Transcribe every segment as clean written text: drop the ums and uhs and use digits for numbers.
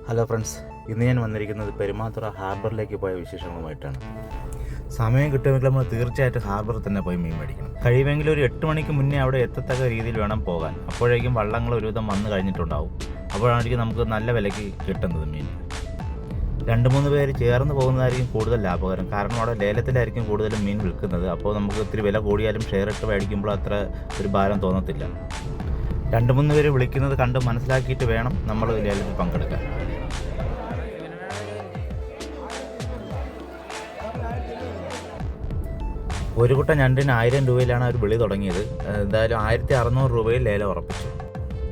Hello friends, ഇന്ന് ഞാൻ വന്നിരിക്കുന്നത് പെരുമാതുറ ഹാർബറിലേക്ക് പോയ വിശേഷങ്ങളുമായിട്ടാണ്. സമയം കിട്ടുമെങ്കിൽ നമ്മൾ തീർച്ചയായിട്ടും ഹാർബറിൽ തന്നെ പോയി മീൻ മേടിക്കണം. കഴിയുമെങ്കിൽ ഒരു 8 മണിക്ക് മുന്നേ അവിടെ എത്തത്തക്ക രീതിയിൽ വേണം പോകാൻ. അപ്പോഴേക്കും വള്ളങ്ങൾ ഒരുവിധം വന്നു കഴിഞ്ഞിട്ടുണ്ടാവും. അപ്പോഴായിരിക്കും നമുക്ക് നല്ല വിലയ്ക്ക് കിട്ടുന്നത് മീൻ. 2-3 പേര് ചേർന്ന് പോകുന്നതായിരിക്കും കൂടുതൽ ലാഭകരം. കാരണം അവിടെ ലേലത്തിലായിരിക്കും കൂടുതലും മീൻ വിൽക്കുന്നത്. അപ്പോൾ നമുക്ക് ഇത്തിരി വില കൂടിയാലും ഷെയർ ഇട്ട് മേടിക്കുമ്പോൾ അത്ര ഒരു ഭാരം തോന്നത്തില്ല. 2-3 പേര് വിളിക്കുന്നത് കണ്ട് മനസ്സിലാക്കിയിട്ട് വേണം നമ്മൾ ലേലത്തിൽ പങ്കെടുക്കാൻ. ഒരു കുട്ട ഞണ്ടിന് 1000 രൂപയിലാണ് അവർ വിളി തുടങ്ങിയത്. എന്തായാലും 1600 രൂപയിൽ ലേലം ഉറപ്പിച്ചു.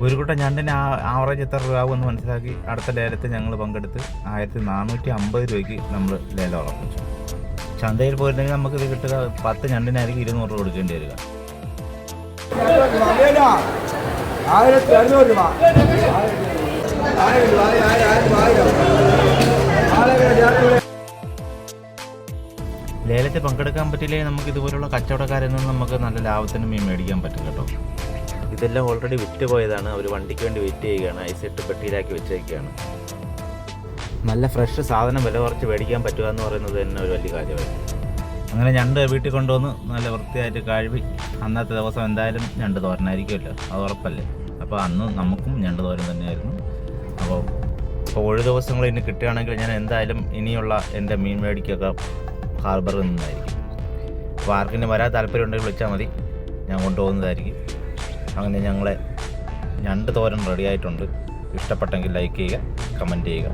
ഒരു കുട്ട ഞണ്ടിന് ആവറേജ് എത്ര രൂപ ആകുമെന്ന് മനസ്സിലാക്കി അടുത്ത ലേലത്തിൽ ഞങ്ങൾ പങ്കെടുത്ത് 1450 രൂപയ്ക്ക് നമ്മൾ ലേലം ഉറപ്പിച്ചു. ചന്തയിൽ പോയിട്ടുണ്ടെങ്കിൽ നമുക്കിത് കിട്ടുക 10 ഞണ്ടിനായിരിക്കും 200 രൂപ കൊടുക്കേണ്ടി വരിക. ലേലത്തിൽ പങ്കെടുക്കാൻ പറ്റില്ലെങ്കിൽ നമുക്ക് ഇതുപോലുള്ള കച്ചവടക്കാരിൽ നിന്ന് നമുക്ക് നല്ല ലാഭത്തിന് മീൻ മേടിക്കാൻ പറ്റും കേട്ടോ. ഇതെല്ലാം ഓൾറെഡി വിറ്റ് പോയതാണ്. അവർ വണ്ടിക്ക് വേണ്ടി വെയിറ്റ് ചെയ്യുകയാണ്. ഐസിട്ട് പെട്ടിയിലാക്കി വെച്ചേക്കുകയാണ്. നല്ല ഫ്രഷ് സാധനം വില കുറച്ച് മേടിക്കാൻ പറ്റുക എന്ന് പറയുന്നത് തന്നെ ഒരു വലിയ കാര്യമായിരുന്നു. അങ്ങനെ ഞണ്ട് വീട്ടിൽ കൊണ്ടുവന്ന് നല്ല വൃത്തിയായിട്ട് കഴുകി അന്നത്തെ ദിവസം എന്തായാലും ഞണ്ട് തോരനായിരിക്കുമല്ലോ, അത് ഉറപ്പല്ലേ. അപ്പോൾ അന്ന് നമുക്കും ഞണ്ട് തോരൻ തന്നെയായിരുന്നു. അപ്പോൾ ഒരു ദിവസങ്ങൾ ഇനി കിട്ടുകയാണെങ്കിൽ ഞാൻ എന്തായാലും ഇനിയുള്ള എൻ്റെ മീൻ മേടിക്കൊക്കെ ഹാർബറിൽ നിന്നായിരിക്കും. അപ്പോൾ ആർക്കിനും വരാൻ താല്പര്യം ഉണ്ടെങ്കിൽ വിളിച്ചാൽ മതി, ഞാൻ കൊണ്ടുപോകുന്നതായിരിക്കും. അങ്ങനെ ഞങ്ങളെ ഞണ്ട് തോരൻ റെഡി ആയിട്ടുണ്ട്. ഇഷ്ടപ്പെട്ടെങ്കിൽ ലൈക്ക് ചെയ്യുക, കമൻറ്റ് ചെയ്യുക.